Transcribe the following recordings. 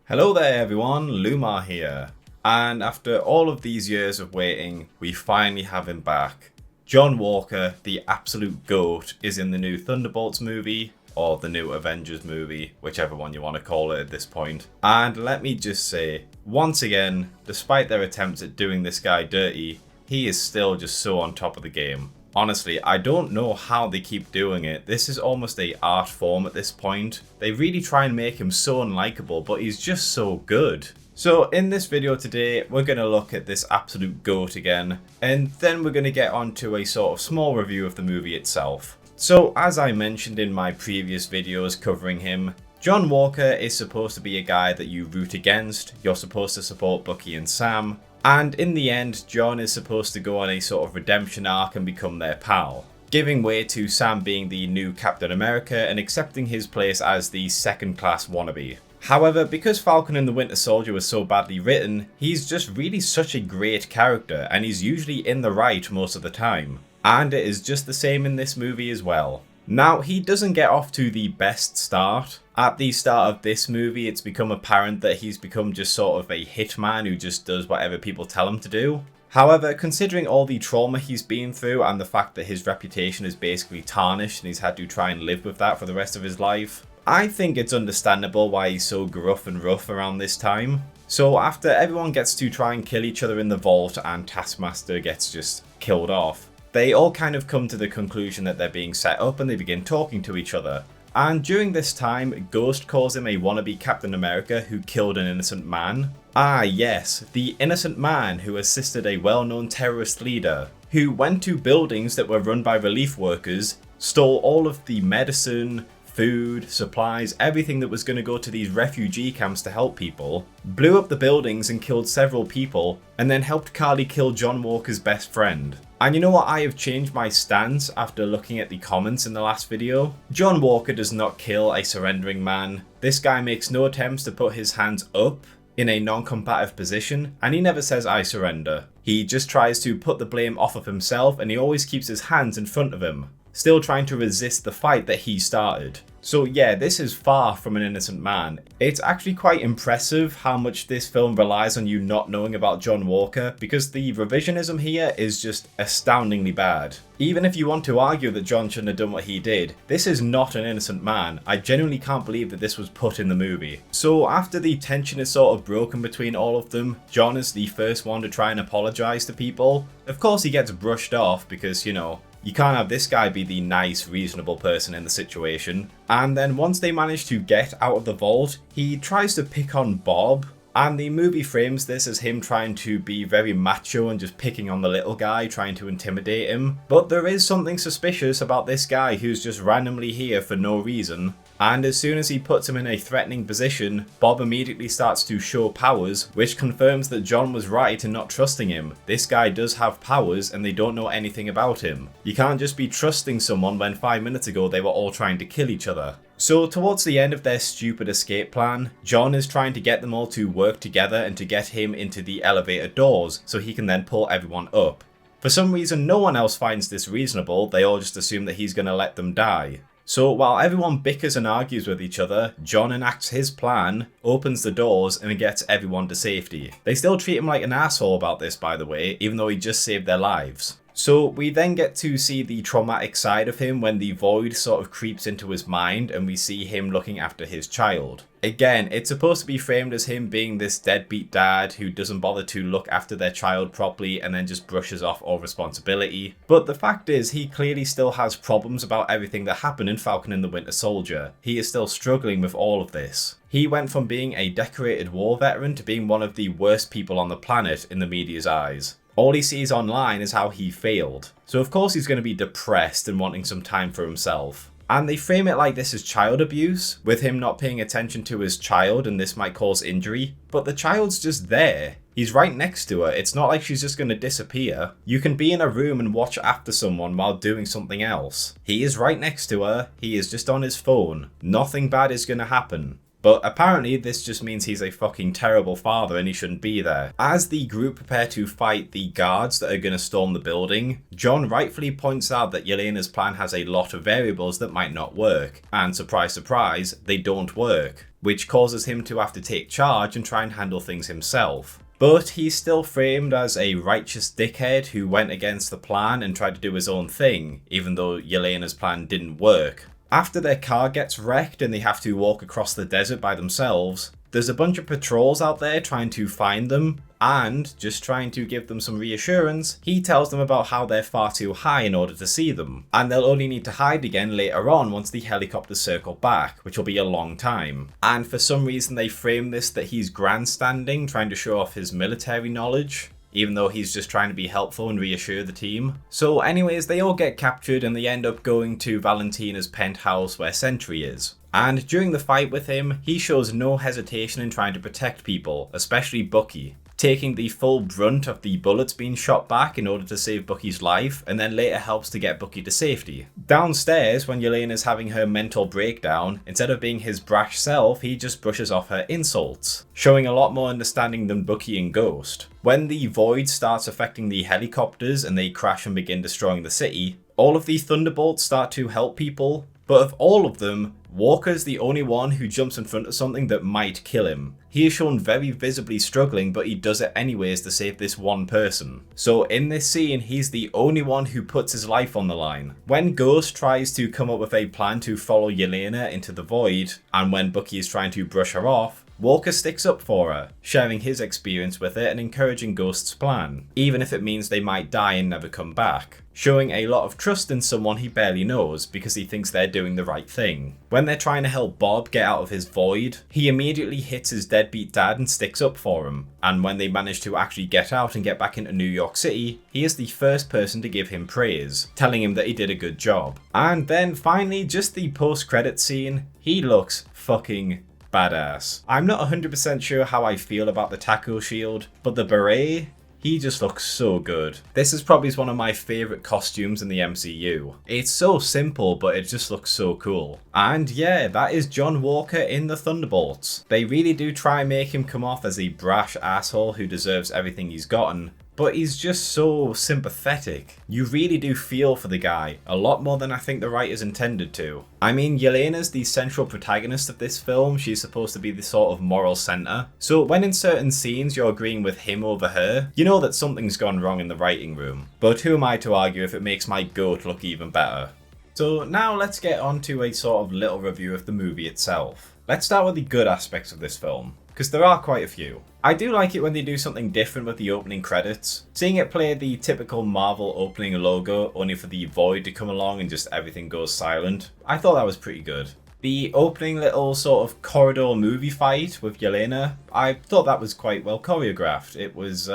Hello there everyone, Lumar here. And after all of these years of waiting, we finally have him back. John Walker, the absolute GOAT, is in the new Thunderbolts movie, or the new Avengers movie, whichever one you want to call it at this point. And let me just say, once again, despite their attempts at doing this guy dirty, he is still just so on top of the game. Honestly, I don't know how they keep doing it. This is almost a art form at this point. They really try and make him so unlikable, but he's just so good. So in this video today, we're going to look at this absolute GOAT again, and then we're going to get on to a sort of small review of the movie itself. So as I mentioned in my previous videos covering him, John Walker is supposed to be a guy that you root against. You're supposed to support Bucky and Sam. And in the end, John is supposed to go on a sort of redemption arc and become their pal, giving way to Sam being the new Captain America and accepting his place as the second-class wannabe. However, because Falcon and the Winter Soldier was so badly written, he's just really such a great character, and he's usually in the right most of the time. And it is just the same in this movie as well. Now, he doesn't get off to the best start. At the start of this movie, it's become apparent that he's become just sort of a hitman who just does whatever people tell him to do. However, considering all the trauma he's been through and the fact that his reputation is basically tarnished and he's had to try and live with that for the rest of his life, I think it's understandable why he's so gruff and rough around this time. So after everyone gets to try and kill each other in the vault and Taskmaster gets just killed off, they all kind of come to the conclusion that they're being set up and they begin talking to each other. And during this time, Ghost calls him a wannabe Captain America who killed an innocent man. Ah yes, the innocent man who assisted a well-known terrorist leader, who went to buildings that were run by relief workers, stole all of the medicine, food, supplies, everything that was going to go to these refugee camps to help people, blew up the buildings and killed several people, and then helped Carly kill John Walker's best friend. And you know what, I have changed my stance after looking at the comments in the last video. John Walker does not kill a surrendering man. This guy makes no attempts to put his hands up in a non-combative position, and he never says I surrender. He just tries to put the blame off of himself, and he always keeps his hands in front of him, still trying to resist the fight that he started. So yeah, this is far from an innocent man. It's actually quite impressive how much this film relies on you not knowing about John Walker, because the revisionism here is just astoundingly bad. Even if you want to argue that John shouldn't have done what he did, this is not an innocent man. I genuinely can't believe that this was put in the movie. So after the tension is sort of broken between all of them, John is the first one to try and apologize to people. Of course he gets brushed off because, you know, you can't have this guy be the nice, reasonable person in the situation. And then once they manage to get out of the vault, he tries to pick on Bob. And the movie frames this as him trying to be very macho and just picking on the little guy, trying to intimidate him. But there is something suspicious about this guy who's just randomly here for no reason. And as soon as he puts him in a threatening position, Bob immediately starts to show powers, which confirms that John was right in not trusting him. This guy does have powers and they don't know anything about him. You can't just be trusting someone when 5 minutes ago they were all trying to kill each other. So towards the end of their stupid escape plan, John is trying to get them all to work together and to get him into the elevator doors so he can then pull everyone up. For some reason no one else finds this reasonable, they all just assume that he's going to let them die. So while everyone bickers and argues with each other, John enacts his plan, opens the doors and gets everyone to safety. They still treat him like an asshole about this, by the way, even though he just saved their lives. So we then get to see the traumatic side of him when the void sort of creeps into his mind and we see him looking after his child. Again, it's supposed to be framed as him being this deadbeat dad who doesn't bother to look after their child properly and then just brushes off all responsibility. But the fact is, he clearly still has problems about everything that happened in Falcon and the Winter Soldier. He is still struggling with all of this. He went from being a decorated war veteran to being one of the worst people on the planet in the media's eyes. All he sees online is how he failed. So of course he's going to be depressed and wanting some time for himself. And they frame it like this is child abuse, with him not paying attention to his child and this might cause injury. But the child's just there. He's right next to her. It's not like she's just going to disappear. You can be in a room and watch after someone while doing something else. He is right next to her. He is just on his phone. Nothing bad is going to happen. But apparently this just means he's a fucking terrible father and he shouldn't be there. As the group prepare to fight the guards that are going to storm the building, John rightfully points out that Yelena's plan has a lot of variables that might not work. And surprise surprise, they don't work. which causes him to have to take charge and try and handle things himself. But he's still framed as a righteous dickhead who went against the plan and tried to do his own thing, even though Yelena's plan didn't work. After their car gets wrecked and they have to walk across the desert by themselves, there's a bunch of patrols out there trying to find them, and just trying to give them some reassurance, he tells them about how they're far too high in order to see them, and they'll only need to hide again later on once the helicopters circle back, which will be a long time. And for some reason they frame this that he's grandstanding, trying to show off his military knowledge, even though he's just trying to be helpful and reassure the team. So anyways, they all get captured and they end up going to Valentina's penthouse where Sentry is. And during the fight with him, he shows no hesitation in trying to protect people, especially Bucky, taking the full brunt of the bullets being shot back in order to save Bucky's life, and then later helps to get Bucky to safety. Downstairs, when Yelena's having her mental breakdown, instead of being his brash self, he just brushes off her insults, showing a lot more understanding than Bucky and Ghost. When the void starts affecting the helicopters and they crash and begin destroying the city, all of the Thunderbolts start to help people, but of all of them, Walker's the only one who jumps in front of something that might kill him. He is shown very visibly struggling, but he does it anyways to save this one person. So in this scene, he's the only one who puts his life on the line. When Ghost tries to come up with a plan to follow Yelena into the void, and when Bucky is trying to brush her off, Walker sticks up for her, sharing his experience with it and encouraging Ghost's plan, even if it means they might die and never come back, showing a lot of trust in someone he barely knows because he thinks they're doing the right thing. When they're trying to help Bob get out of his void, he immediately hits his deadbeat dad and sticks up for him, and when they manage to actually get out and get back into New York City, he is the first person to give him praise, telling him that he did a good job. And then finally, just the post-credit scene, he looks fucking badass. I'm not 100% sure how I feel about the taco shield, but the beret, he just looks so good. This is probably one of my favourite costumes in the MCU. It's so simple, but it just looks so cool. And yeah, that is John Walker in the Thunderbolts. They really do try and make him come off as a brash asshole who deserves everything he's gotten, but he's just so sympathetic. You really do feel for the guy, a lot more than I think the writers intended to. I mean, Yelena's the central protagonist of this film, she's supposed to be the sort of moral centre. So when in certain scenes you're agreeing with him over her, you know that something's gone wrong in the writing room. But who am I to argue if it makes my goat look even better? So now let's get on to a sort of little review of the movie itself. Let's start with the good aspects of this film, because there are quite a few. I do like it when they do something different with the opening credits. Seeing it play the typical Marvel opening logo, only for the void to come along and just everything goes silent, I thought that was pretty good. The opening little sort of corridor movie fight with Yelena, I thought that was quite well choreographed. It was,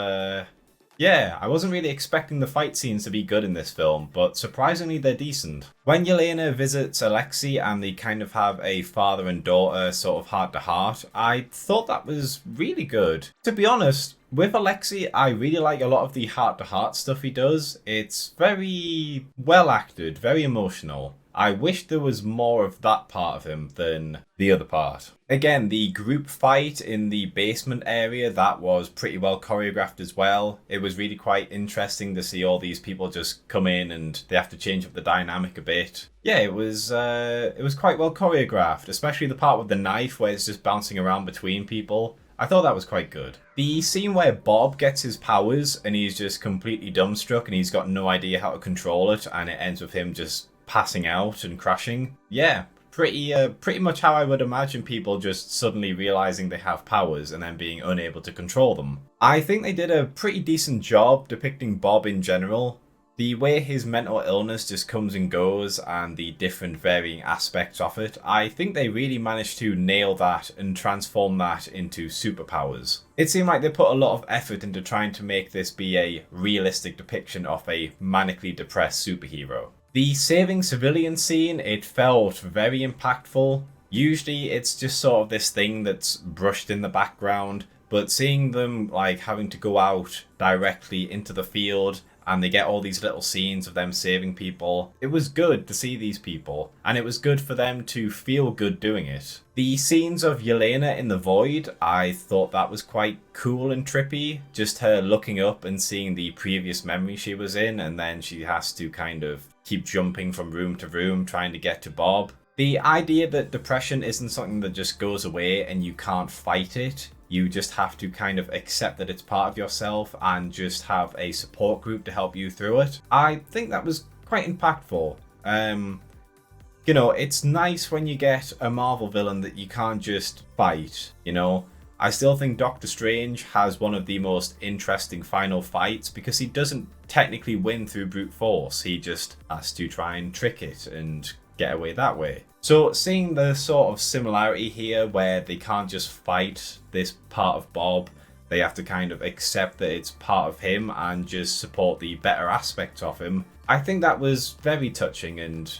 yeah, I wasn't really expecting the fight scenes to be good in this film, but surprisingly they're decent. When Yelena visits Alexei and they kind of have a father and daughter sort of heart-to-heart, I thought that was really good. To be honest, with Alexei, I really like a lot of the heart-to-heart stuff he does. It's very well acted, very emotional. I wish there was more of that part of him than the other part. Again, the group fight in the basement area, that was pretty well choreographed as well. It was really quite interesting to see all these people just come in and they have to change up the dynamic a bit. Yeah, it was quite well choreographed, especially the part with the knife where it's just bouncing around between people. I thought that was quite good. The scene where Bob gets his powers and he's just completely dumbstruck and he's got no idea how to control it, and it ends with him just passing out and crashing. Yeah, pretty much how I would imagine people just suddenly realizing they have powers and then being unable to control them. I think they did a pretty decent job depicting Bob in general. The way his mental illness just comes and goes and the different varying aspects of it, I think they really managed to nail that and transform that into superpowers. It seemed like they put a lot of effort into trying to make this be a realistic depiction of a manically depressed superhero. The saving civilian scene, it felt very impactful. Usually it's just sort of this thing that's brushed in the background, but seeing them like having to go out directly into the field and they get all these little scenes of them saving people, it was good to see these people, and it was good for them to feel good doing it. The scenes of Yelena in the void, I thought that was quite cool and trippy. Just her looking up and seeing the previous memory she was in, and then she has to kind of keep jumping from room to room trying to get to Bob. The idea that depression isn't something that just goes away and you can't fight it. You just have to kind of accept that it's part of yourself and just have a support group to help you through it. I think that was quite impactful. You know, it's nice when you get a Marvel villain that you can't just fight, you know. I still think Doctor Strange has one of the most interesting final fights because he doesn't technically win through brute force. He just has to try and trick it and get away that way. So seeing the sort of similarity here where they can't just fight this part of Bob, they have to kind of accept that it's part of him and just support the better aspects of him. I think that was very touching and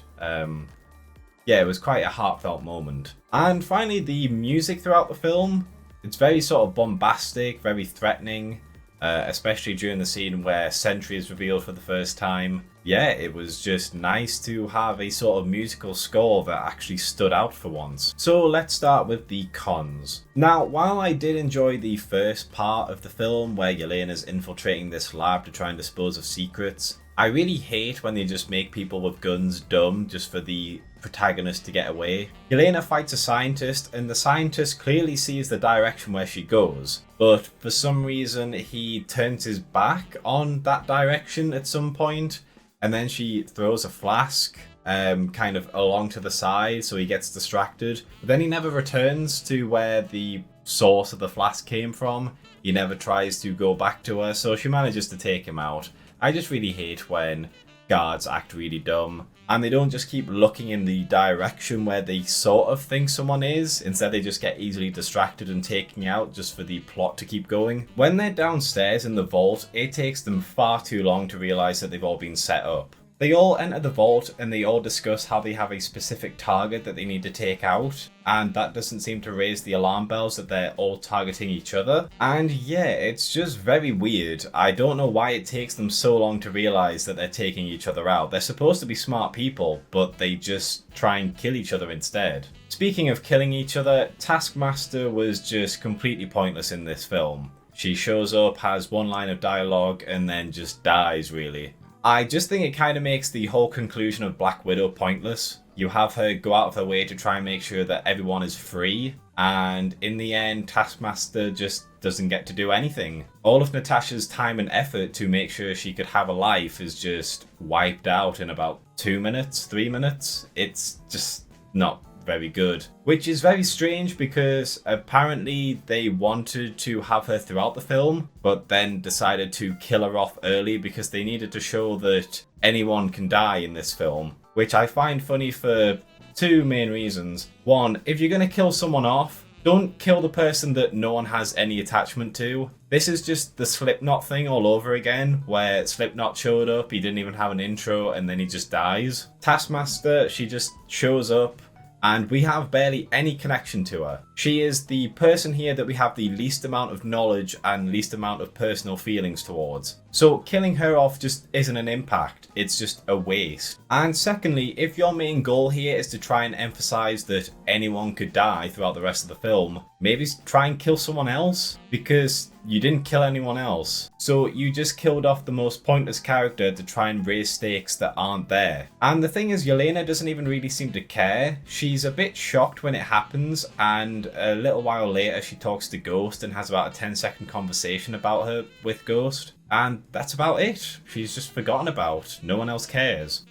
yeah, it was quite a heartfelt moment. And finally, the music throughout the film. It's very sort of bombastic, very threatening, especially during the scene where Sentry is revealed for the first time. Yeah, it was just nice to have a sort of musical score that actually stood out for once. So let's start with the cons. Now, while I did enjoy the first part of the film where Yelena's infiltrating this lab to try and dispose of secrets, I really hate when they just make people with guns dumb just for the protagonist to get away. Yelena fights a scientist and the scientist clearly sees the direction where she goes, but for some reason he turns his back on that direction at some point and then she throws a flask kind of along to the side so he gets distracted. But then he never returns to where the source of the flask came from. He never tries to go back to her, so she manages to take him out. I just really hate when guards act really dumb and they don't just keep looking in the direction where they sort of think someone is. Instead, they just get easily distracted and taken out just for the plot to keep going. When they're downstairs in the vault, it takes them far too long to realize that they've all been set up. They all enter the vault and they all discuss how they have a specific target that they need to take out, and that doesn't seem to raise the alarm bells that they're all targeting each other. And yeah, it's just very weird. I don't know why it takes them so long to realize that they're taking each other out. They're supposed to be smart people, but they just try and kill each other instead. Speaking of killing each other, Taskmaster was just completely pointless in this film. She shows up, has one line of dialogue, and then just dies, really. I just think it kind of makes the whole conclusion of Black Widow pointless. You have her go out of her way to try and make sure that everyone is free, and in the end, Taskmaster just doesn't get to do anything. All of Natasha's time and effort to make sure she could have a life is just wiped out in about 2 minutes, 3 minutes. It's just not very good. Which is very strange because apparently they wanted to have her throughout the film, but then decided to kill her off early because they needed to show that anyone can die in this film. Which I find funny for two main reasons. One, if you're going to kill someone off, don't kill the person that no one has any attachment to. This is just the Slipknot thing all over again, where Slipknot showed up, he didn't even have an intro, and then he just dies. Taskmaster, she just shows up, and we have barely any connection to her. She is the person here that we have the least amount of knowledge and least amount of personal feelings towards. So killing her off just isn't an impact, it's just a waste. And secondly, if your main goal here is to try and emphasize that anyone could die throughout the rest of the film, maybe try and kill someone else, because you didn't kill anyone else. So you just killed off the most pointless character to try and raise stakes that aren't there. And the thing is, Yelena doesn't even really seem to care. She's a bit shocked when it happens, and a little while later she talks to Ghost and has about a 10-second conversation about her with Ghost. And that's about it. She's just forgotten about. No one else cares.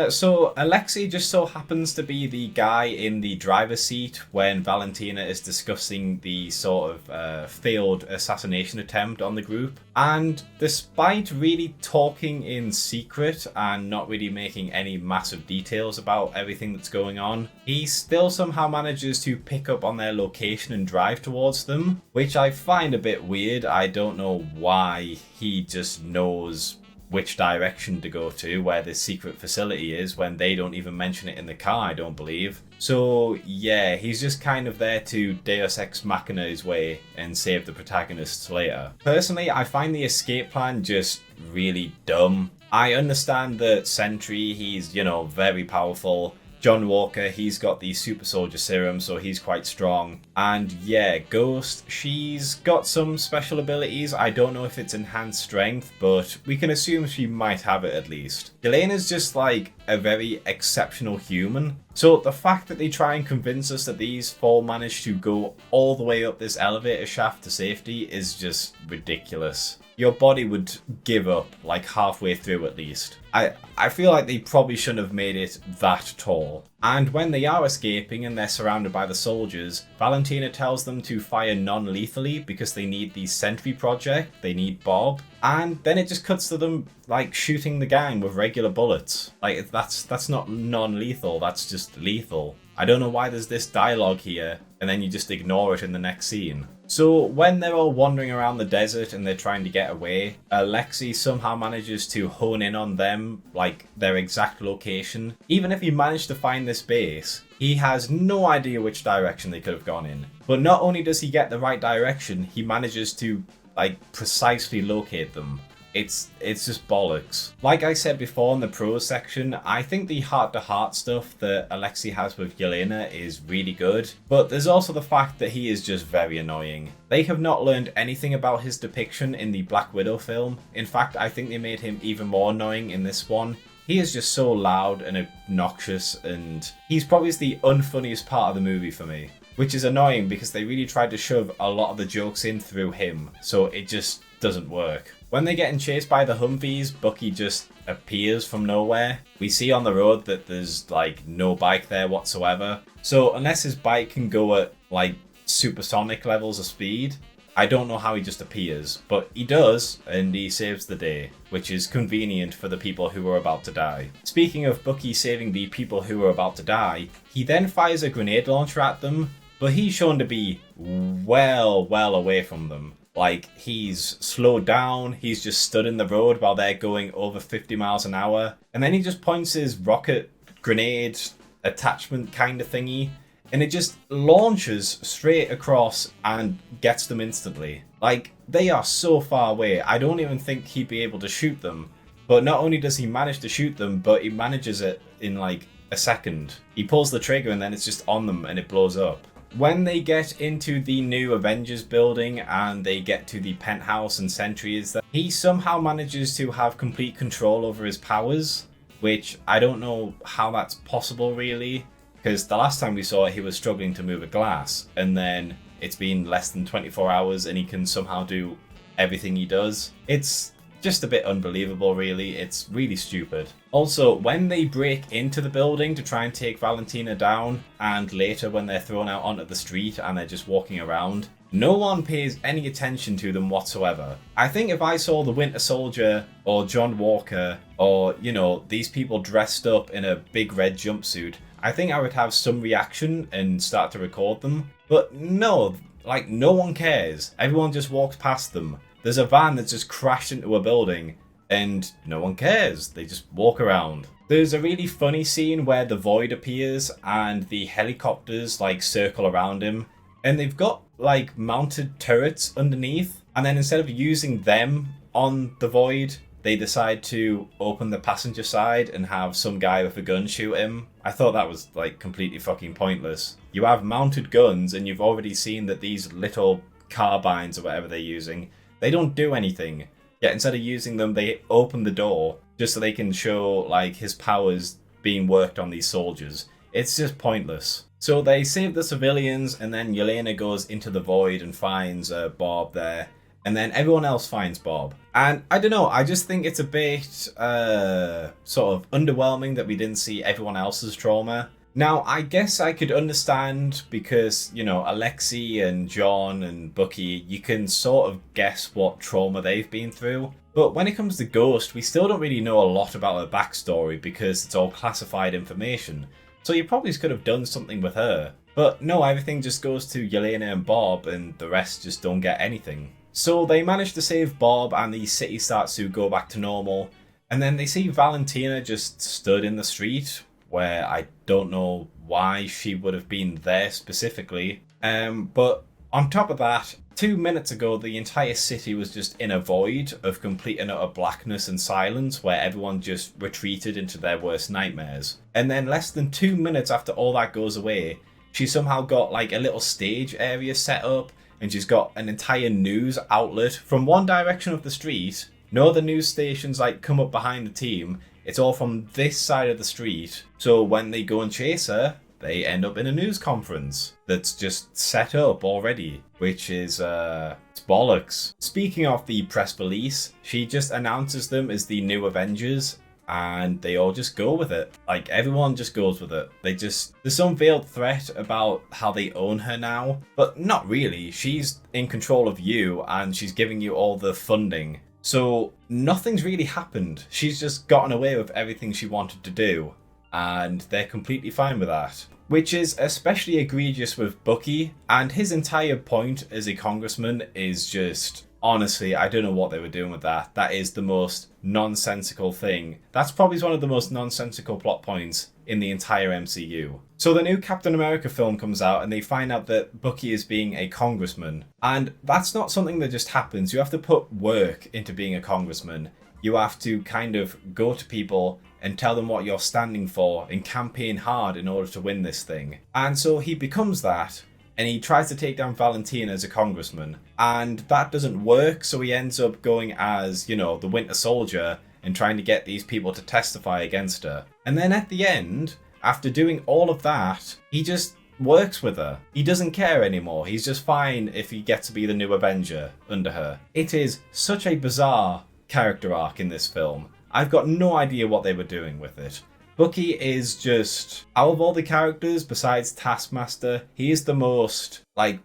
So Alexei just so happens to be the guy in the driver's seat when Valentina is discussing the sort of failed assassination attempt on the group. And despite really talking in secret and not really making any massive details about everything that's going on, he still somehow manages to pick up on their location and drive towards them, which I find a bit weird. I don't know why he just knows which direction to go to, where this secret facility is, when they don't even mention it in the car, I don't believe. So yeah, he's just kind of there to Deus Ex Machina his way and save the protagonists later. Personally, I find the escape plan just really dumb. I understand that Sentry, he's, you know, very powerful, John Walker, he's got the super soldier serum, so he's quite strong. And yeah, Ghost, she's got some special abilities. I don't know if it's enhanced strength, but we can assume she might have it at least. Yelena's just like a very exceptional human. So the fact that they try and convince us that these four managed to go all the way up this elevator shaft to safety is just ridiculous. Your body would give up like halfway through at least. I feel like they probably shouldn't have made it that tall. And when they are escaping and they're surrounded by the soldiers, Valentina tells them to fire non-lethally because they need the sentry project, they need Bob. And then it just cuts to them like shooting the gang with regular bullets. Like that's not non-lethal, that's just lethal. I don't know why there's this dialogue here and then you just ignore it in the next scene. So when they're all wandering around the desert and they're trying to get away, Alexei somehow manages to hone in on them, like their exact location. Even if he managed to find this base, he has no idea which direction they could have gone in. But not only does he get the right direction, he manages to like precisely locate them. It's just bollocks. Like I said before in the pros section, I think the heart-to-heart stuff that Alexei has with Yelena is really good, but there's also the fact that he is just very annoying. They have not learned anything about his depiction in the Black Widow film. In fact, I think they made him even more annoying in this one. He is just so loud and obnoxious, and he's probably the unfunniest part of the movie for me, which is annoying because they really tried to shove a lot of the jokes in through him, so it just doesn't work. When they're getting chased by the Humvees, Bucky just appears from nowhere. We see on the road that there's like no bike there whatsoever. So unless his bike can go at like supersonic levels of speed, I don't know how he just appears, but he does, and he saves the day, which is convenient for the people who are about to die. Speaking of Bucky saving the people who are about to die, he then fires a grenade launcher at them, but he's shown to be well away from them. Like, he's slowed down, he's just stood in the road while they're going over 50 miles an hour, and then he just points his rocket grenade attachment kind of thingy, and it just launches straight across and gets them instantly. Like, they are so far away, I don't even think he'd be able to shoot them. But not only does he manage to shoot them, but he manages it in like a second. He pulls the trigger and then it's just on them and it blows up. When they get into the new Avengers building and they get to the penthouse and Sentry is there, he somehow manages to have complete control over his powers, which I don't know how that's possible really, because the last time we saw it he was struggling to move a glass, and then it's been less than 24 hours and he can somehow do everything he does. It's just a bit unbelievable really, it's really stupid. Also, when they break into the building to try and take Valentina down, and later when they're thrown out onto the street and they're just walking around, no one pays any attention to them whatsoever. I think if I saw the Winter Soldier or John Walker or, you know, these people dressed up in a big red jumpsuit, I think I would have some reaction and start to record them. But no, like no one cares. Everyone just walks past them. There's a van that's just crashed into a building and no one cares. They just walk around. There's a really funny scene where the Void appears and the helicopters like circle around him, and they've got like mounted turrets underneath, and then instead of using them on the Void, they decide to open the passenger side and have some guy with a gun shoot him. I thought that was like completely fucking pointless. You have mounted guns and you've already seen that these little carbines or whatever they're using, they don't do anything. Yet instead of using them, they open the door just so they can show like his powers being worked on these soldiers. It's just pointless. So they save the civilians, and then Yelena goes into the Void and finds Bob there. And then everyone else finds Bob. And I don't know, I just think it's a bit sort of underwhelming that we didn't see everyone else's trauma. Now, I guess I could understand because, you know, Alexei and John and Bucky, you can sort of guess what trauma they've been through. But when it comes to Ghost, we still don't really know a lot about her backstory because it's all classified information. So you probably could have done something with her. But no, everything just goes to Yelena and Bob and the rest just don't get anything. So they manage to save Bob and the city starts to go back to normal. And then they see Valentina just stood in the street, where I don't know why she would have been there specifically. But On top of that, 2 minutes ago, the entire city was just in a void of complete and utter blackness and silence where everyone just retreated into their worst nightmares. And then less than 2 minutes after all that goes away, she somehow got like a little stage area set up, and she's got an entire news outlet from one direction of the street. No other news stations like come up behind the team. It's all from this side of the street. So when they go and chase her, they end up in a news conference that's just set up already, which is, it's bollocks. Speaking of the press release, she just announces them as the new Avengers, and they all just go with it. Like, everyone just goes with it. There's some veiled threat about how they own her now, but not really. She's in control of you, and she's giving you all the funding. So nothing's really happened. She's just gotten away with everything she wanted to do, and they're completely fine with that. Which is especially egregious with Bucky, and his entire point as a congressman is just, honestly, I don't know what they were doing with that. That is the most nonsensical thing. That's probably one of the most nonsensical plot points in the entire MCU. So the new Captain America film comes out, and they find out that Bucky is being a congressman. And that's not something that just happens. You have to put work into being a congressman. You have to kind of go to people and tell them what you're standing for and campaign hard in order to win this thing. And so he becomes that, and he tries to take down Valentina as a congressman. And that doesn't work, so he ends up going as, the Winter Soldier and trying to get these people to testify against her. And then at the end, after doing all of that, he just works with her. He doesn't care anymore. He's just fine if he gets to be the new Avenger under her. It is such a bizarre character arc in this film. I've got no idea what they were doing with it. Bucky is just, out of all the characters besides Taskmaster, he is the most,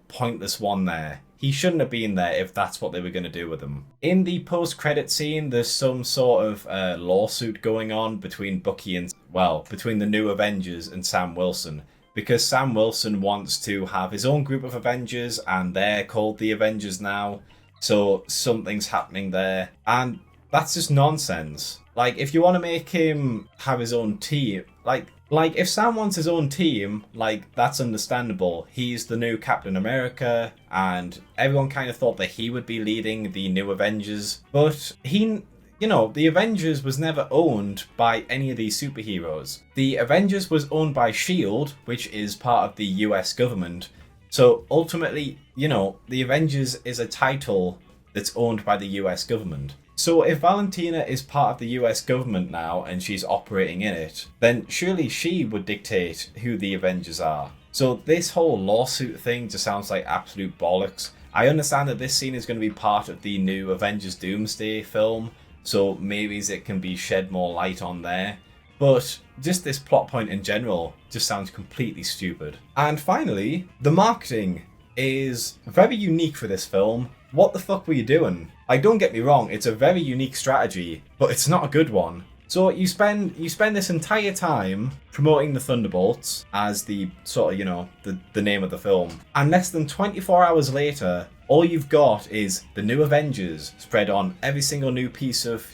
pointless one there. He shouldn't have been there if that's what they were going to do with him. In the post-credit scene, there's some sort of lawsuit going on between between the new Avengers and Sam Wilson. Because Sam Wilson wants to have his own group of Avengers, and they're called the Avengers now. So something's happening there. And that's just nonsense. If you want to make him have his own team, if Sam wants his own team, that's understandable. He's the new Captain America, and everyone kind of thought that he would be leading the new Avengers. But the Avengers was never owned by any of these superheroes. The Avengers was owned by S.H.I.E.L.D., which is part of the US government. So ultimately, the Avengers is a title that's owned by the US government. So if Valentina is part of the US government now and she's operating in it, then surely she would dictate who the Avengers are. So this whole lawsuit thing just sounds like absolute bollocks. I understand that this scene is going to be part of the new Avengers Doomsday film, so maybe it can be shed more light on there. But just this plot point in general just sounds completely stupid. And finally, the marketing is very unique for this film. What the fuck were you doing? Don't get me wrong, it's a very unique strategy, but it's not a good one. So you spend this entire time promoting the Thunderbolts as the sort of, the name of the film. And less than 24 hours later, all you've got is the new Avengers spread on every single new piece of,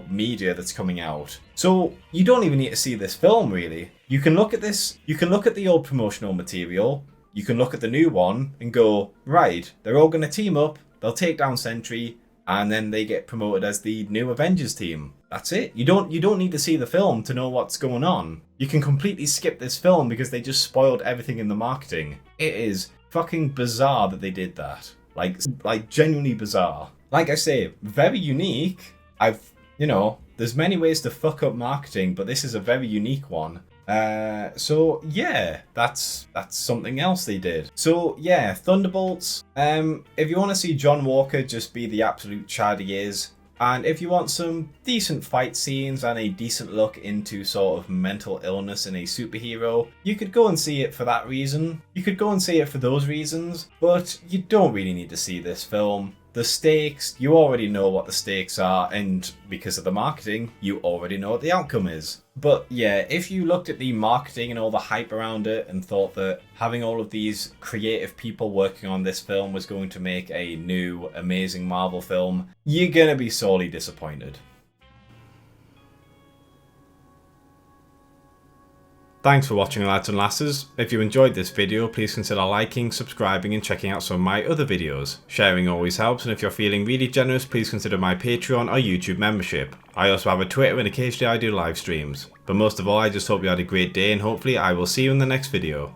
media that's coming out. So you don't even need to see this film, really. You can look at this, you can look at the old promotional material, you can look at the new one and go, right, they're all going to team up, they'll take down Sentry, and then they get promoted as the new Avengers team. That's it. You don't need to see the film to know what's going on. You can completely skip this film because they just spoiled everything in the marketing. It is fucking bizarre that they did that. Genuinely bizarre. Like I say, very unique. There's many ways to fuck up marketing, but this is a very unique one. So yeah, that's something else they did. So yeah, Thunderbolts. If you want to see John Walker just be the absolute chad he is, and if you want some decent fight scenes and a decent look into sort of mental illness in a superhero, you could go and see it for that reason. You could go and see it for those reasons, but you don't really need to see this film. The stakes, you already know what the stakes are, and because of the marketing, you already know what the outcome is. But yeah, if you looked at the marketing and all the hype around it and thought that having all of these creative people working on this film was going to make a new, amazing Marvel film, you're gonna be sorely disappointed. Thanks for watching, lads and lasses. If you enjoyed this video, please consider liking, subscribing and checking out some of my other videos. Sharing always helps, and if you're feeling really generous, please consider my Patreon or YouTube membership. I also have a Twitter and occasionally I do live streams. But most of all, I just hope you had a great day and hopefully I will see you in the next video.